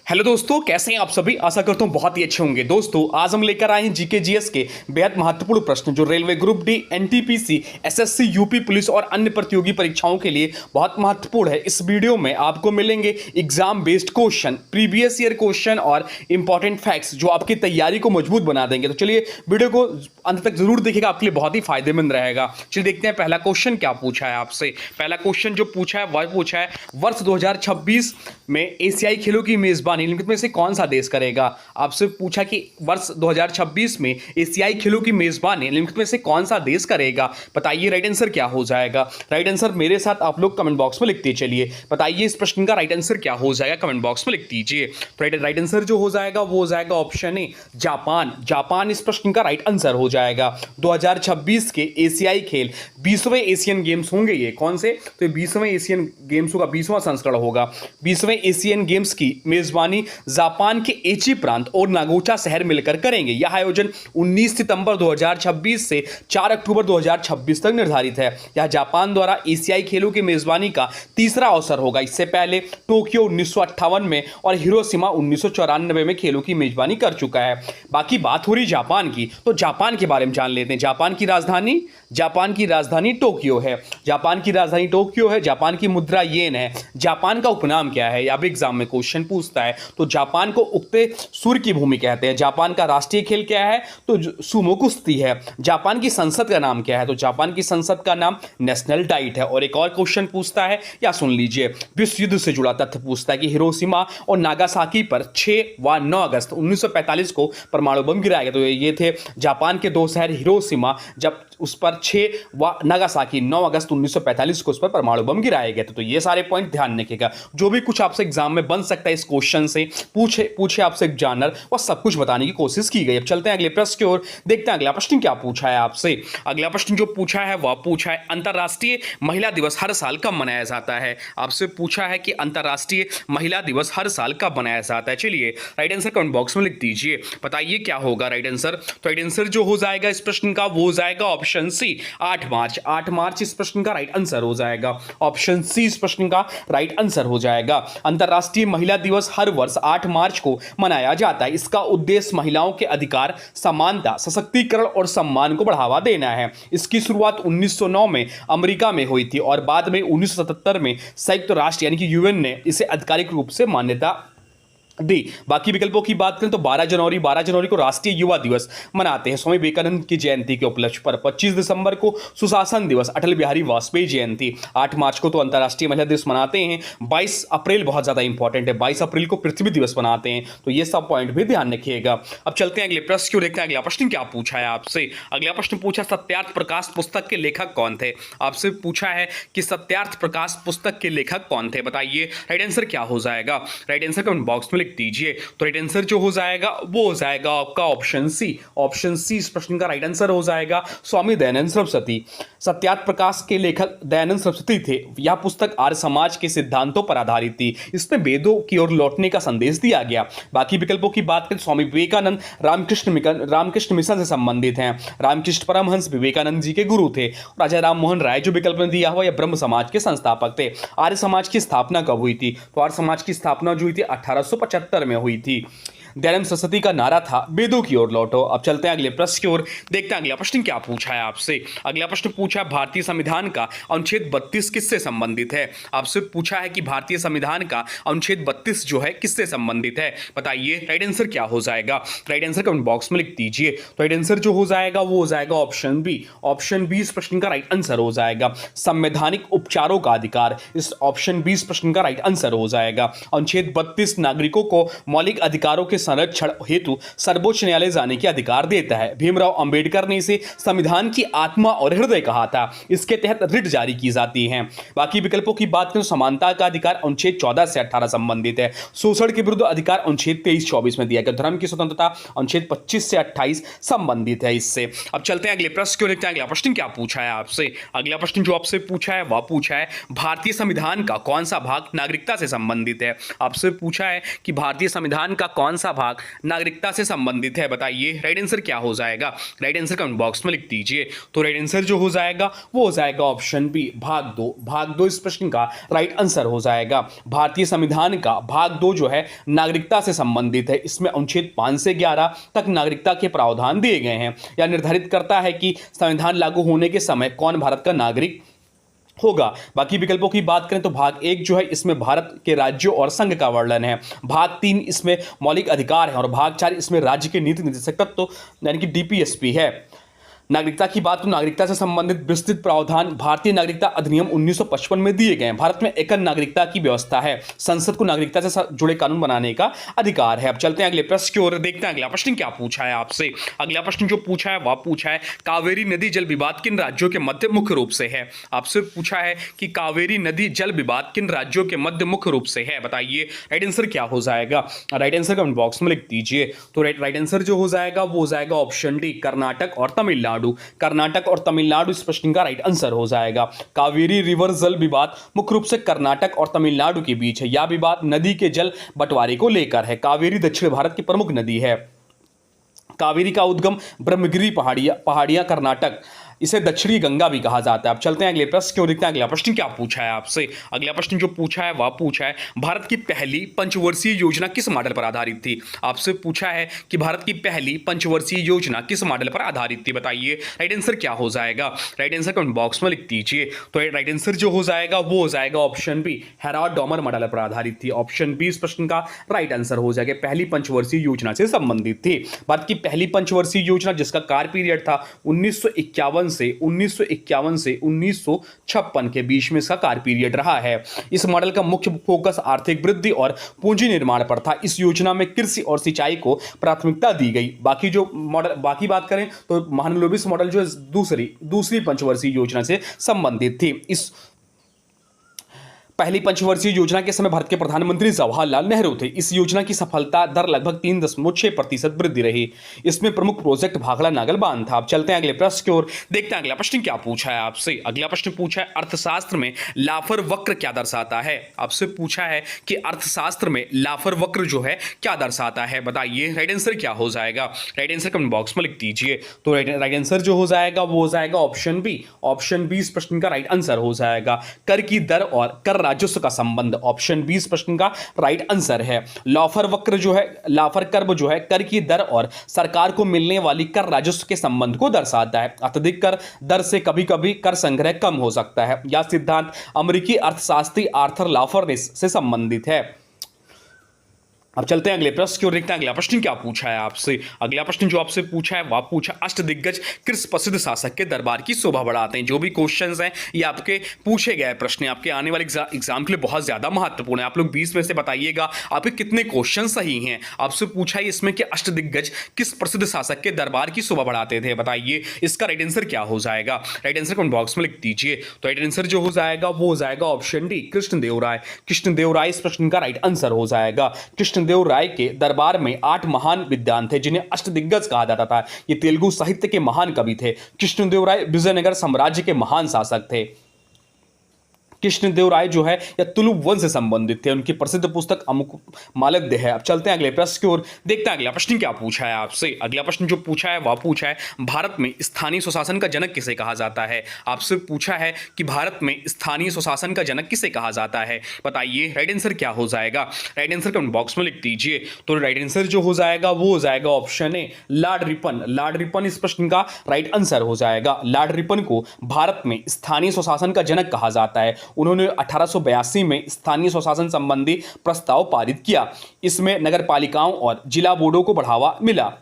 Hello दोस्तों, कैसे हैं आप सभी। आशा करता हूं बहुत ही अच्छे होंगे। दोस्तों, आज हम लेकर आए हैं जीके जीएस के बेहद महत्वपूर्ण प्रश्न जो railway group D, NTPC, SSC, UP police और अन्य प्रतियोगी परीक्षाओं के लिए बहुत महत्वपूर्ण है। इस वीडियो में आपको मिलेंगे exam based question, previous year question और इंपॉर्टेंट फैक्ट्स जो आपकी तैयारी को मजबूत बना देंगे। तो चलिए वीडियो को अंत तक जरूर देखिएगा, आपके लिए बहुत ही फायदेमंद रहेगा। चलिए देखते हैं पहला क्वेश्चन क्या पूछा है आपसे। पहला क्वेश्चन जो पूछा है वह पूछा है वर्ष 2026 में एशियाई खेलों की मेजबानी निम्नलिखित में से कौन सा देश करेगा। आपसे पूछा कि वर्ष 2026 में एशियाई खेलों की मेजबानी निम्नलिखित में से कौन सा देश करेगा। बताइए राइट आंसर क्या हो जाएगा। राइट आंसर मेरे साथ आप लोग कमेंट बॉक्स में लिखते चलिए। बताइए इस प्रश्न का राइट आंसर क्या हो जाएगा, कमेंट बॉक्स में लिख दीजिए। तो राइट आंसर जो हो जाएगा वो हो जाएगा ऑप्शन ए जापान। जापान इस प्रश्न का राइट आंसर हो जाएगा। 2026 के एशियाई खेल 20वें एशियन गेम्स होंगे। ये कौन से? तो 20वें एशियन गेम्स होगा, 20वां संस्करण होगा। 20वें एशियन गेम्स की मेजबानी जापान के एची प्रांत और नागोचा शहर मिलकर करेंगे। यह आयोजन 19 सितंबर 2026 से 4 अक्टूबर 2026 तक निर्धारित है। यह जापान द्वारा एशियाई खेलों की मेजबानी का तीसरा अवसर होगा। इससे पहले टोक्यो 1958 में और हिरोशिमा 1994 में खेलों की मेजबानी कर चुका है। बाकी बात हो रही जापान की, तो जापान के बारे में जान लेते हैं। जापान की राजधानी टोक्यो है। जापान की राजधानी टोक्यो है। जापान की मुद्रा येन है। जापान का उपनाम क्या है? अब एग्जाम में क्वेश्चन पूछता है। तो जापान को उगते सूर्य की भूमि कहते हैं। जापान का राष्ट्रीय खेल क्या है? तो सुमो कुश्ती है। जापान की संसद का नाम क्या है? तो जापान की संसद का नाम नेशनल डाइट है। और एक और क्वेश्चन पूछता है, या सुन लीजिए, विश्व युद्ध से जुड़ा तथ्य पूछता है कि हिरोशिमा और नागासाकी पर 6 व 9 अगस्त 1945 को परमाणु बम गिराया गया। तो ये थे जापान के दो शहर हिरोशिमा, जब उस पर 6 व नागासाकी 9 अगस्त 1945 को उस पर परमाणु बम गिराए गए थे। तो ये सारे पॉइंट ध्यान रखिएगा। जो भी कुछ आपसे एग्जाम में बन सकता है इस क्वेश्चन से पूछे आपसे एग्जामिनर, वह सब कुछ बताने की कोशिश की गई। अब चलते हैं अगले प्रश्न की ओर, देखते हैं अगला प्रश्न क्या पूछा है आपसे। अगला प्रश्न जो पूछा है वह पूछा है अंतर्राष्ट्रीय महिला दिवस हर साल कब मनाया जाता है। आपसे पूछा है कि अंतर्राष्ट्रीय महिला दिवस हर साल कब मनाया जाता है। चलिए राइट आंसर कमेंट बॉक्स में लिख दीजिए। बताइए क्या होगा राइट आंसर। तो राइट आंसर जो हो जाएगा इस प्रश्न का वो हो जाएगा ऑप्शन सी 8 मार्च। 8 मार्च इस प्रश्न का राइट आंसर हो जाएगा। ऑप्शन सी इस प्रश्न का राइट आंसर हो जाएगा। अंतर्राष्ट्रीय महिला दिवस हर वर्ष 8 मार्च को मनाया जाता है। इसका उद्देश्य महिलाओं के अधिकार, समानता, सशक्तिकरण और सम्मान को बढ़ावा देना है। इसकी शुरुआत 1909 में अमेरिका में हुई थी और बाद में 1977 में संयुक्त राष्ट्र यानी कि यूएन ने इसे आधिकारिक रूप से मान्यता दी। बाकी विकल्पों की बात करें तो 12 जनवरी को राष्ट्रीय युवा दिवस मनाते हैं स्वामी विवेकानंद की जयंती के उपलक्ष्य पर। 25 दिसंबर को सुशासन दिवस, अटल बिहारी वाजपेयी जयंती। 8 मार्च को तो अंतर्राष्ट्रीय महिला दिवस मनाते हैं। 22 अप्रैल बहुत ज़्यादा इंपॉर्टेंट है, 22 अप्रैल को पृथ्वी दिवस मनाते हैं। तो ये सब पॉइंट भी ध्यान रखिएगा। अब चलते हैं अगले प्रश्न क्यों, देखते हैं अगला प्रश्न क्या पूछा है आपसे। अगला प्रश्न पूछा सत्यार्थ प्रकाश पुस्तक के लेखक कौन थे। आपसे पूछा है कि सत्यार्थ प्रकाश पुस्तक के लेखक कौन थे। बताइए राइट आंसर क्या हो जाएगा। राइट आंसर कमेंट बॉक्स में लिख दीजिए। तो राइट आंसर जो हो जाएगा वो हो जाएगा आपका ऑप्शन सी। ऑप्शन सी इस प्रश्न का राइट आंसर हो जाएगा स्वामी दयानंद सरस्वती। सत्यार्थ प्रकाश के लेखक दयानंद सरस्वती थे। यह पुस्तक आर्य समाज के सिद्धांतों पर आधारित थी। इसमें वेदों की ओर लौटने का संदेश दिया गया। बाकी विकल्पों की बात करें, स्वामी विवेकानंद रामकृष्ण मिशन से संबंधित हैं। रामकृष्ण परमहंस विवेकानंद जी के गुरु थे। राजा राम मोहन राय जो विकल्प ने दिया हुआ, यह ब्रह्म समाज के संस्थापक थे। आर्य समाज की स्थापना कब हुई थी? तो आर्य समाज की स्थापना जो हुई थी 1875 में हुई थी। दयानंद सरस्वती का नारा था वेदों की ओर लौटो। अब चलते हैं अगले प्रश्न की ओर, देखते हैं अगला प्रश्न क्या पूछा है आपसे। अगला प्रश्न पूछा है भारतीय संविधान का अनुच्छेद 32 किससे संबंधित है। आपसे पूछा है कि भारतीय संविधान का अनुच्छेद 32 जो है किससे संबंधित है। बताइए राइट आंसर क्या हो जाएगा। राइट आंसर कमेंट बॉक्स में लिख दीजिए। तो राइट आंसर जो हो जाएगा वो हो जाएगा ऑप्शन बी। ऑप्शन बी इस प्रश्न का राइट आंसर हो जाएगा संवैधानिक उपचारों का अधिकार। इस ऑप्शन बी इस प्रश्न का राइट आंसर हो जाएगा। अनुच्छेद 32 नागरिकों को मौलिक अधिकारों के संरक्षण हेतु सर्वोच्च न्यायालय जाने के अधिकार देता है। भीमराव अंबेडकर ने इसे संविधान की आत्मा और हृदय कहा था। इसके तहत रिट जारी की जाती है। बाकी विकल्पों की बात करें, समानता का अधिकार अनुच्छेद 14 से 18 संबंधित है। शोषण के विरुद्ध अधिकार अनुच्छेद 23-24 में दिया गया। धर्म की स्वतंत्रता अनुच्छेद 25 से 28 संबंधित है इससे। अब चलते हैं अगले प्रश्न क्यों, देखते हैं अगला प्रश्न क्या पूछा है आपसे। अगला प्रश्न जो आपसे पूछा है वह पूछा है भारतीय संविधान का कौन सा भाग नागरिकता से संबंधित है। आपसे पूछा है कि भारतीय संविधान का कौन सा भाग नागरिकता से संबंधित है? बताइए राइट आंसर क्या हो जाएगा? राइट आंसर कमेंट बॉक्स में लिख दीजिए। तो राइट आंसर जो हो जाएगा वो हो जाएगा ऑप्शन बी, भाग 2। भाग 2 इस प्रश्न का राइट आंसर हो जाएगा। भारतीय संविधान का भाग 2 जो है नागरिकता से संबंधित है। इसमें अनुच्छेद 5 से 11 तक नागरिकता के प्रावधान दिए गए हैं। यह निर्धारित करता है कि संविधान लागू होने के समय कौन भारत का नागरिक होगा। बाकी विकल्पों की बात करें तो भाग 1 जो है इसमें भारत के राज्यों और संघ का वर्णन है। भाग 3 इसमें मौलिक अधिकार है और भाग 4 इसमें राज्य के नीति निर्देशक तत्व यानी कि डीपीएसपी है। नागरिकता की बात तो नागरिकता से संबंधित विस्तृत प्रावधान भारतीय नागरिकता अधिनियम 1955 में दिए गए हैं। भारत में एकल नागरिकता की व्यवस्था है। संसद को नागरिकता से जुड़े कानून बनाने का अधिकार है। अब चलते हैं अगले प्रश्न की ओर, देखते हैं अगला प्रश्न क्या पूछा है आपसे। अगला प्रश्न जो पूछा है वह पूछा है कावेरी नदी जल विवाद किन राज्यों के मध्य मुख्य रूप से है? आपसे पूछा है कि कावेरी नदी जल विवाद किन राज्यों के मध्य मुख्य रूप से है? बताइए राइट आंसर क्या हो जाएगा? राइट आंसर कमेंट बॉक्स में लिख दीजिए। तो राइट आंसर जो हो जाएगा वो हो जाएगा ऑप्शन डी, कर्नाटक और तमिलनाडु। कर्नाटक और तमिलनाडु इस प्रश्न का राइट आंसर हो जाएगा। कावेरी रिवर जल विवाद मुख्य रूप से कर्नाटक और तमिलनाडु के बीच है। यह विवाद नदी के जल बंटवारे को लेकर है। कावेरी दक्षिण भारत की प्रमुख नदी है। कावेरी का उद्गम ब्रह्मगिरी पहाड़ियां कर्नाटक, इसे दक्षिणी गंगा भी कहा जाता है। अब चलते हैं अगले प्रश्न क्यों, देखते हैं अगला प्रश्न क्या पूछा है आपसे। अगला प्रश्न जो पूछा है वह पूछा है भारत की पहली पंचवर्षीय योजना किस मॉडल पर आधारित थी? आपसे पूछा है कि भारत की पहली पंचवर्षीय योजना किस मॉडल पर आधारित थी? बताइए राइट आंसर क्या हो जाएगा? राइट आंसर कमेंट बॉक्स में लिख दीजिए। तो राइट आंसर जो हो जाएगा वो हो जाएगा ऑप्शन बी, हेराल्ड-डॉमर मॉडल पर आधारित थी। ऑप्शन बी इस प्रश्न का राइट आंसर हो जाएगा। पहली पंचवर्षीय योजना से संबंधित थी। भारत की पहली पंचवर्षीय योजना जिसका कार्य पीरियड था 1951 से 1956 के बीच में इसका कार्य पीरियड रहा है। इस मॉडल का मुख्य फोकस आर्थिक वृद्धि और पूंजी निर्माण पर था। इस योजना में कृषि और सिंचाई को प्राथमिकता दी गई। बाकी बात करें तो महालनोबिस मॉडल जो है दूसरी पंचवर्षीय योजना से संबंधित थी। इस पहली पंचवर्षीय योजना के समय भारत के प्रधानमंत्री जवाहरलाल नेहरू थे। इस योजना की सफलता दर लगभग 3.6% वृद्धि रही। इसमें प्रमुख प्रोजेक्ट भाखड़ा नागल बांध था। अब चलते हैं अगले प्रश्न की ओर, देखते हैं अगला प्रश्न क्या पूछा है आपसे। अगला प्रश्न पूछा है अर्थशास्त्र में लाफर वक्र क्या दर्शाता है? आपसे पूछा है कि अर्थशास्त्र में लाफर वक्र जो है क्या दर्शाता है? बताइए राइट आंसर क्या हो जाएगा? राइट आंसर कमेंट बॉक्स में लिख दीजिए। तो राइट आंसर जो हो जाएगा वो हो जाएगा ऑप्शन बी। ऑप्शन बी इस प्रश्न का राइट आंसर हो जाएगा। कर की दर और कर राजस्व का संबंध। ऑप्शन बी इस प्रश्न का राइट आंसर है। लाफर वक्र जो है, लाफर कर्व जो है कर की दर और सरकार को मिलने वाली कर राजस्व के संबंध को दर्शाता है। अत्यधिक कर दर से कभी कभी कर संग्रह कम हो सकता है। यह सिद्धांत अमेरिकी अर्थशास्त्री आर्थर लाफर से संबंधित है। अब चलते हैं अगले प्रश्न की ओर, देखते हैं अगला प्रश्न क्या पूछा है आपसे। अगला प्रश्न जो आपसे पूछा है वह पूछा अष्टदिग्गज किस प्रसिद्ध शासक के दरबार की शोभा बढ़ाते हैं? जो भी क्वेश्चंस हैं ये आपके पूछे गए प्रश्न, आपके आने वाले एग्जाम के लिए बहुत ज्यादा महत्वपूर्ण है। आप लोग 20 में से बताइएगा आपके कितने क्वेश्चन सही हैं। आपसे पूछा है इसमें कि अष्टदिग्गज किस प्रसिद्ध शासक के दरबार की शोभा बढ़ाते थे? बताइए इसका राइट आंसर क्या हो जाएगा? राइट आंसर कमेंट बॉक्स में लिख दीजिए। तो राइट आंसर जो हो जाएगा वो हो जाएगा ऑप्शन डी, कृष्णदेवराय। कृष्णदेवराय इस प्रश्न का राइट आंसर हो जाएगा। कृष्णदेव राय के दरबार में 8 महान विद्वान थे जिन्हें अष्टदिग्गज कहा जाता था। ये तेलुगु साहित्य के महान कवि थे। कृष्णदेव राय विजयनगर साम्राज्य के महान शासक थे। कृष्णदेवराय जो है या तुलु वंश से संबंधित थे। उनकी प्रसिद्ध पुस्तक अमुकमाल्यद है। अब चलते हैं अगले प्रश्न की ओर, देखते हैं अगला प्रश्न क्या पूछा है आपसे। अगला प्रश्न जो पूछा है वह पूछा है भारत में स्थानीय स्वशासन का जनक किसे कहा जाता है? आपसे पूछा है कि भारत में स्थानीय स्वशासन का जनक किसे कहा जाता है? बताइए राइट आंसर क्या हो जाएगा? राइट आंसर कमेंट बॉक्स में लिख दीजिए। तो राइट आंसर जो हो जाएगा वो हो जाएगा option A, Lord Ripon. Lord Ripon इस प्रश्न का राइट आंसर हो जाएगा। लॉर्ड रिपन को भारत में स्थानीय स्वशासन का जनक कहा जाता है। उन्होंने 1882 में स्थानीय स्वशासन संबंधी प्रस्ताव पारित किया। इसमें नगरपालिकाओं और जिला बोर्डों को बढ़ावा मिला।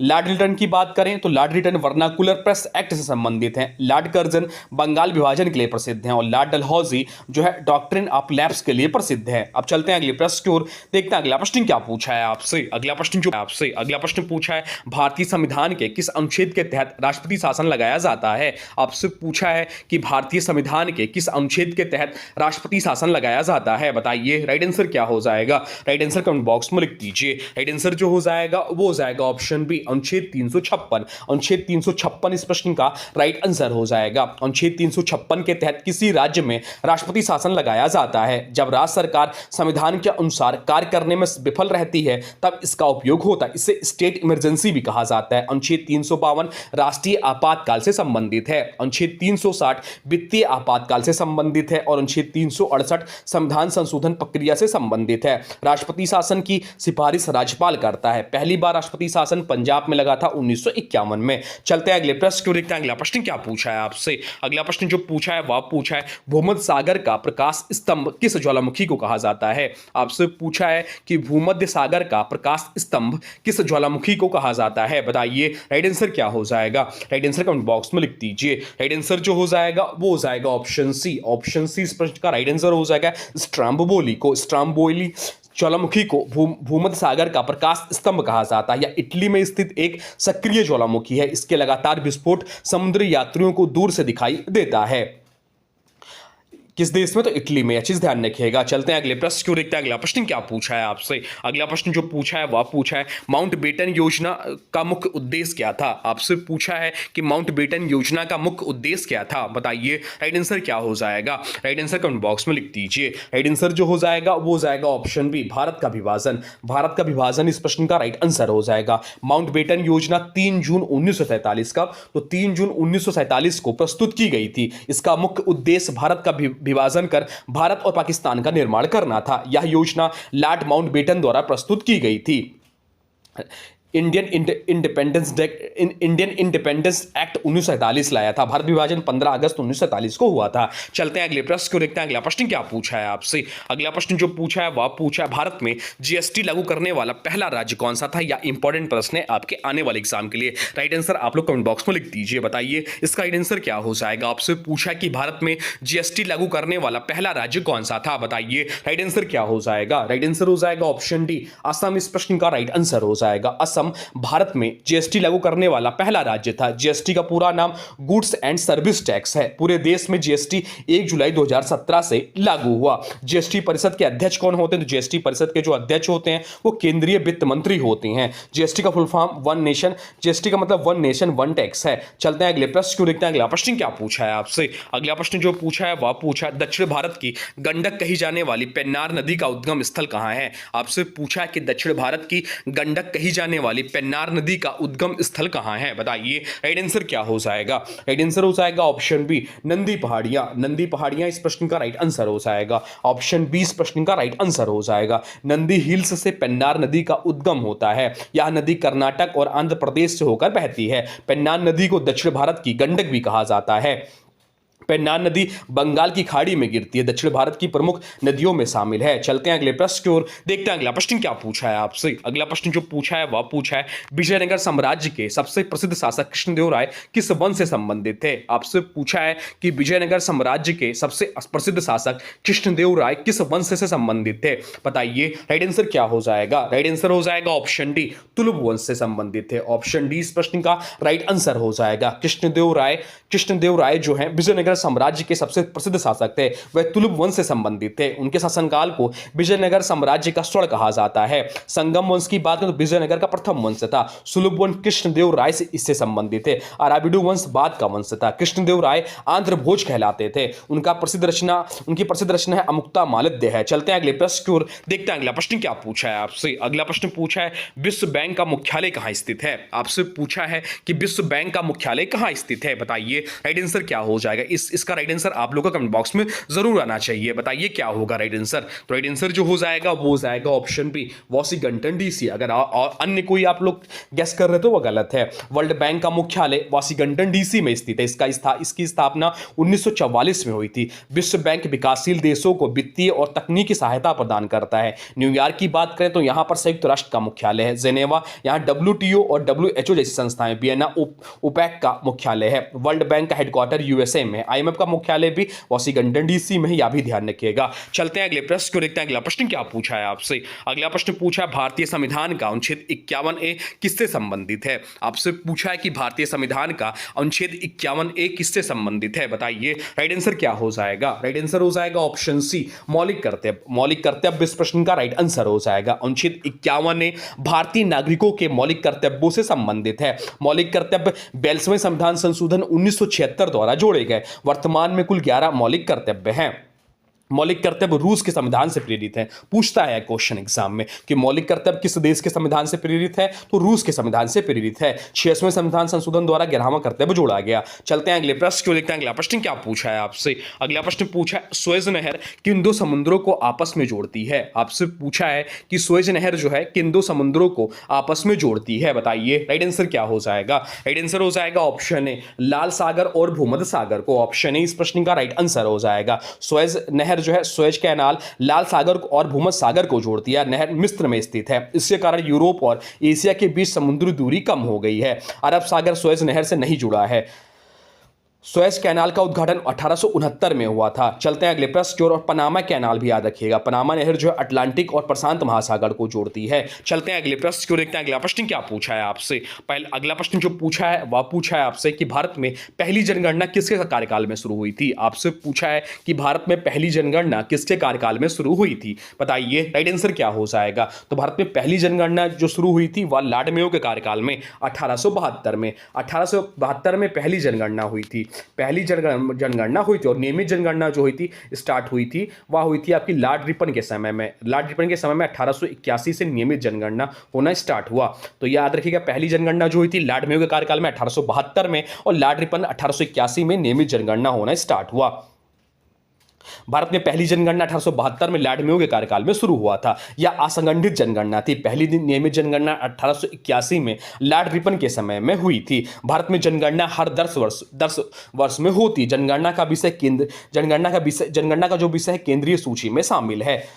लॉर्ड रिटन की बात करें तो Lord Lytton Vernacular Press Act से संबंधित हैं। लॉर्ड कर्जन बंगाल विभाजन के लिए प्रसिद्ध हैं और लॉर्ड डलहौजी जो है डॉक्ट्रिन ऑफ लैप्स के लिए प्रसिद्ध है। अब चलते हैं अगले प्रश्न की ओर, देखते हैं अगला प्रश्न क्या पूछा है आपसे। अगला प्रश्न पूछा है भारतीय संविधान के किस अनुच्छेद के तहत राष्ट्रपति शासन लगाया जाता है? आपसे पूछा है कि भारतीय संविधान के किस अनुच्छेद के तहत राष्ट्रपति शासन लगाया जाता है? बताइए राइट आंसर क्या हो जाएगा? राइट आंसर कमेंट बॉक्स में लिख दीजिए। राइट आंसर जो हो जाएगा वो हो जाएगा ऑप्शन बी, अनुच्छेद 356। अनुच्छेद 356 इस प्रश्न का राइट आंसर हो जाएगा। अनुच्छेद 356 के तहत किसी राज्य में राष्ट्रपति शासन लगाया जाता है जब राज्य सरकार संविधान के अनुसार कार्य करने में विफल रहती है, तब इसका उपयोग होता है। इसे स्टेट इमरजेंसी भी कहा जाता है। अनुच्छेद 352 राष्ट्रीय आपातकाल से संबंधित है। अनुच्छेद 360 वित्तीय आपातकाल से संबंधित है और अनुच्छेद 368 संविधान संशोधन प्रक्रिया से संबंधित है। राष्ट्रपति शासन की सिफारिश राज्यपाल करता है। पहली बार राष्ट्रपति शासन पंजाब में लगा था 1951 में। चलते हैं अगले प्रश्न को देखते हैं। अगला प्रश्न क्या पूछा है आपसे। अगला प्रश्न जो पूछा है वह पूछा है भूमध्य सागर का प्रकाश स्तंभ किस ज्वालामुखी को कहा जाता है। आपसे पूछा है कि भूमध्य सागर का प्रकाश स्तंभ किस ज्वालामुखी को कहा जाता है, बताइए राइट आंसर क्या हो जाएगा। राइट आंसर कमेंट बॉक्स में लिख दीजिए। राइट आंसर जो हो जाएगा वो हो जाएगा ऑप्शन सी। ऑप्शन सी इस प्रश्न का राइट आंसर हो जाएगा। स्ट्रम्बोली ज्वालामुखी को भूमध्य सागर का प्रकाश स्तंभ कहा जाता है। यह इटली में स्थित एक सक्रिय ज्वालामुखी है। इसके लगातार विस्फोट समुद्री यात्रियों को दूर से दिखाई देता है। किस देश में, तो इटली में। यह चीज ध्यान रखिएगा। चलते हैं अगले प्रश्न को देखते हैं। अगला प्रश्न क्या पूछा है आपसे। अगला प्रश्न जो पूछा है वह पूछा है माउंटबेटन योजना का मुख्य उद्देश्य क्या था। आपसे पूछा है कि माउंटबेटन योजना का मुख्य उद्देश्य क्या था, बताइए राइट आंसर क्या हो जाएगा। राइट आंसर कमेंट बॉक्स में लिख दीजिए। राइट आंसर जो हो जाएगा वो हो जाएगा ऑप्शन बी, भारत का विभाजन। भारत का विभाजन इस प्रश्न का राइट आंसर हो जाएगा। माउंटबेटन योजना 3 जून 1947 का, तो 3 जून 1947 को प्रस्तुत की गई थी। इसका मुख्य उद्देश्य भारत का विभाजन कर भारत और पाकिस्तान का निर्माण करना था। यह योजना लॉर्ड माउंटबेटन द्वारा प्रस्तुत की गई थी। इंडियन इंडिपेंडेंस एक्ट 1947 लाया था। भारत विभाजन 15 अगस्त 1947 को हुआ था। चलते हैं अगले प्रश्न को देखते हैं। अगला प्रश्न क्या पूछा है आपसे। अगला प्रश्न जो पूछा है वह पूछा है भारत में जीएसटी लागू करने वाला पहला राज्य कौन सा था। या इंपॉर्टेंट प्रश्न है आपके आने वाले एग्जाम के लिए। राइट आंसर आप लोग कमेंट बॉक्स में लिख दीजिए। बताइए इसका राइट आंसर क्या हो जाएगा। आपसे पूछा कि भारत में जीएसटी लागू करने वाला पहला राज्य कौन सा था, बताइए राइट आंसर क्या हो जाएगा। राइट आंसर हो जाएगा ऑप्शन डी, असम इस प्रश्न का राइट आंसर हो जाएगा। भारत में जीएसटी लागू करने वाला पहला राज्य था। जीएसटी का पूरा नाम गुड्स एंड सर्विस टैक्स है। पूरे देश में जीएसटी 1 जुलाई 2017 से लागू हुआ। जीएसटी परिषद के अध्यक्ष कौन होते हैं, तो जीएसटी परिषद के जो अध्यक्ष होते हैं वो केंद्रीय वित्त मंत्री होते हैं। जीएसटी का full form one nation, GST का मतलब वन नेशन वन टैक्स है। चलते हैं अगले प्रश्न को देखते हैं। अगला प्रश्न क्या पूछा है आपसे। अगला प्रश्न जो पूछा है वह पूछा है दक्षिण भारत की गंडक कही जाने वाली पेन्नार नदी का उद्गम स्थल कहां है। आपसे पूछा कि दक्षिण भारत की गंडक कही जाने वाली पेन्नार नदी का उद्गम स्थल कहां है, बताइए राइट आंसर क्या हो जाएगा। राइट आंसर हो जाएगा ऑप्शन बी, नंदी पहाड़ियां। नंदी पहाड़ियां इस प्रश्न का राइट आंसर हो जाएगा। ऑप्शन बी इस प्रश्न का राइट आंसर हो जाएगा। नंदी हिल्स से पेन्नार नदी का उद्गम होता है। यह नदी कर्नाटक और आंध्र प्रदेश से होकर बहती है। पेन्नार नदी को दक्षिण भारत की गंडक भी कहा जाता है। पेन्नार नदी बंगाल की खाड़ी में गिरती है, दक्षिण भारत की प्रमुख नदियों में शामिल है। चलते हैं अगले प्रश्न की ओर, देखते हैं अगला प्रश्न क्या पूछा है आपसे। अगला प्रश्न जो पूछा है वह पूछा है विजयनगर साम्राज्य के सबसे प्रसिद्ध शासक कृष्णदेवराय किस वंश से संबंधित थे। आपसे पूछा है कि विजयनगर साम्राज्य के सबसे प्रसिद्ध शासक कृष्णदेवराय किस वंश से संबंधित थे, बताइए राइट आंसर क्या हो जाएगा। राइट आंसर हो जाएगा ऑप्शन डी, तुलुप वंश से संबंधित थे। ऑप्शन डी इस प्रश्न का राइट आंसर हो जाएगा। कृष्णदेवराय जो है विजयनगर साम्राज्य के सबसे प्रसिद्ध शासक थे। वह तुलुप वंश से संबंधित थे। उनके शासनकाल को विजयनगर साम्राज्य का स्वर्ण कहा जाता है। संगम वंश की बात करें तो विजयनगर का प्रथम वंश था। सुलभ वंश कृष्णदेवराय से इससे संबंधित थे। अराबिडु वंश बाद का वंश था। कृष्णदेवराय आंध्र भोज कहलाते थे। उनकी प्रसिद्ध रचना है अमुक्ता मालद्य है। चलते हैं अगले प्रश्न की ओर, देखते हैं अगला प्रश्न क्या पूछा है आपसे। अगला प्रश्न पूछा है विश्व बैंक का मुख्यालय कहां स्थित है। आपसे पूछा है कि विश्व बैंक का मुख्यालय कहां स्थित है, बताइए राइट आंसर क्या हो जाएगा। इसका राइट आंसर आप लोगों का कमेंट बॉक्स में जरूर आना चाहिए। बताइए क्या होगा राइट आंसर। तो राइट आंसर जो हो जाएगा वो हो जाएगा ऑप्शन बी, वाशिंगटन डीसी। अगर और अन्य कोई आप लोग गेस कर रहे तो वो गलत है। वर्ल्ड बैंक का मुख्यालय वाशिंगटन डीसी में स्थित है। इसकी स्थापना 1944 में हुई थी। विश्व बैंक विकासशील देशों को वित्तीय और तकनीकी सहायता प्रदान करता है। न्यूयॉर्क की बात करें तो यहां पर संयुक्त राष्ट्र का मुख्यालय है। जेनेवा यहां WTO और WHO जैसी संस्थाएं, वियना ओपेक का मुख्यालय है। वर्ल्ड बैंक का हेडक्वार्टर USA में। IMF का मुख्यालय भी वाशिंगटन DC में है, यह भी ध्यान रखिएगा। चलते हैं अगले प्रश्न को देखते हैं। अगला प्रश्न क्या पूछा है आपसे। अगला प्रश्न पूछा है भारतीय संविधान का अनुच्छेद 51A किससे संबंधित है। आपसे पूछा है कि भारतीय संविधान का अनुच्छेद 51A किससे संबंधित है, बताइए राइट आंसर क्या हो जाएगा। राइट आंसर हो जाएगा ऑप्शन सी, मौलिक कर्तव्य। मौलिक कर्तव्य इस प्रश्न का राइट आंसर हो जाएगा। अनुच्छेद 51A भारतीय नागरिकों के मौलिक कर्तव्यों से संबंधित है। मौलिक कर्तव्य 42वें संविधान संशोधन 1976 द्वारा जोड़े गए। वर्तमान में कुल 11 मौलिक कर्तव्य हैं। मौलिक कर्तव्य रूस के संविधान से प्रेरित है। पूछता है क्वेश्चन एग्जाम में कि मौलिक कर्तव्य किस देश के संविधान से प्रेरित है, तो रूस के संविधान से प्रेरित है। 86वें संविधान संशोधन द्वारा 11वां कर्तव्य जोड़ा गया। चलते हैं अगले प्रश्न को देखते हैं। अगला प्रश्न क्या पूछा है आपसे। अगला प्रश्न पूछा है सुएज नहर किन दो समुद्रों को आपस में जोड़ती है। आपसे पूछा है कि सुएज नहर जो है किन दो समुद्रों को आपस में जोड़ती है, बताइए राइट आंसर क्या हो जाएगा। राइट आंसर हो जाएगा ऑप्शन ए, लाल सागर और भूमध्य सागर को। ऑप्शन ए इस प्रश्न का राइट आंसर हो जाएगा। सुएज नहर जो है, सुएज कैनाल लाल सागर और भूमध्य सागर को जोड़ती है। नहर मिस्र में स्थित है। इसके कारण यूरोप और एशिया के बीच समुद्री दूरी कम हो गई है। अरब सागर सुएज नहर से नहीं जुड़ा है। सुएज कैनाल का उद्घाटन 1869 में हुआ था। चलते हैं अगले प्रश्न की ओर। और पनामा कैनाल भी याद रखिएगा। पनामा नहर जो है अटलांटिक और प्रशांत महासागर को जोड़ती है। चलते हैं अगले प्रश्न की ओर देखते हैं। अगला प्रश्न क्या पूछा है आपसे। पहले अगला प्रश्न जो पूछा है वह पूछा है आपसे कि भारत में पहली जनगणना किसके कार्यकाल में शुरू हुई थी। आपसे पूछा है कि भारत में पहली जनगणना किसके कार्यकाल में शुरू हुई थी, बताइए राइट आंसर क्या हो जाएगा। तो भारत में पहली जनगणना जो शुरू हुई थी वह लॉर्ड मेयो के कार्यकाल में 1872 में। 1872 में पहली जनगणना हुई थी। पहली जनगणना हुई थी और नियमित जनगणना जो हुई थी स्टार्ट हुई थी वह हुई थी आपकी लॉर्ड रिपन के समय में। लॉर्ड रिपन के समय में 1881 से नियमित जनगणना होना स्टार्ट हुआ। तो याद रखिएगा पहली जनगणना जो हुई थी लॉर्ड मेयो के कार्यकाल में 1872 में और लॉर्ड रिपन 1881 में नियमित जनगणना होना स्टार्ट हुआ। भारत में पहली जनगणना 1872 में लॉर्ड मेयो के कार्यकाल में शुरू हुआ था। यह असंगठित जनगणना थी। पहली नियमित जनगणना 1881 में लॉर्ड रिपन के समय में हुई थी। भारत में जनगणना हर 10 वर्ष में होती। जनगणना का जो विषय केंद्रीय सूची में शामिल है।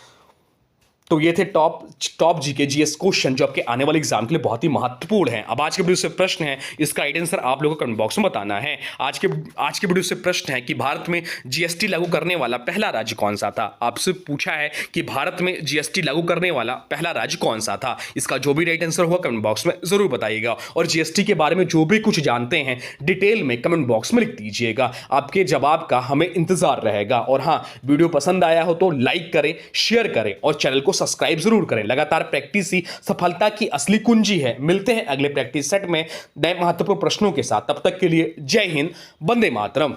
तो ये थे टॉप जीके जीएस क्वेश्चन जो आपके आने वाले एग्जाम के लिए बहुत ही महत्वपूर्ण है। अब आज के वीडियो से प्रश्न है, इसका राइट आंसर आप लोगों को कमेंट बॉक्स में बताना है। आज के वीडियो से प्रश्न है कि भारत में जीएसटी लागू करने वाला पहला राज्य कौन सा था। आपसे पूछा है कि भारत में जीएसटी लागू करने वाला पहला राज्य कौन सा था। इसका जो भी राइट आंसर होगा कमेंट बॉक्स में जरूर बताइएगा। और जीएसटी के बारे में जो भी कुछ जानते हैं डिटेल में कमेंट बॉक्स में लिख दीजिएगा। आपके जवाब का हमें इंतजार रहेगा। और हाँ, वीडियो पसंद आया हो तो लाइक करें, शेयर करें और चैनल को सब्सक्राइब जरूर करें। लगातार प्रैक्टिस ही सफलता की असली कुंजी है। मिलते हैं अगले प्रैक्टिस सेट में नए महत्वपूर्ण प्रश्नों के साथ। तब तक के लिए जय हिंद, वंदे मातरम।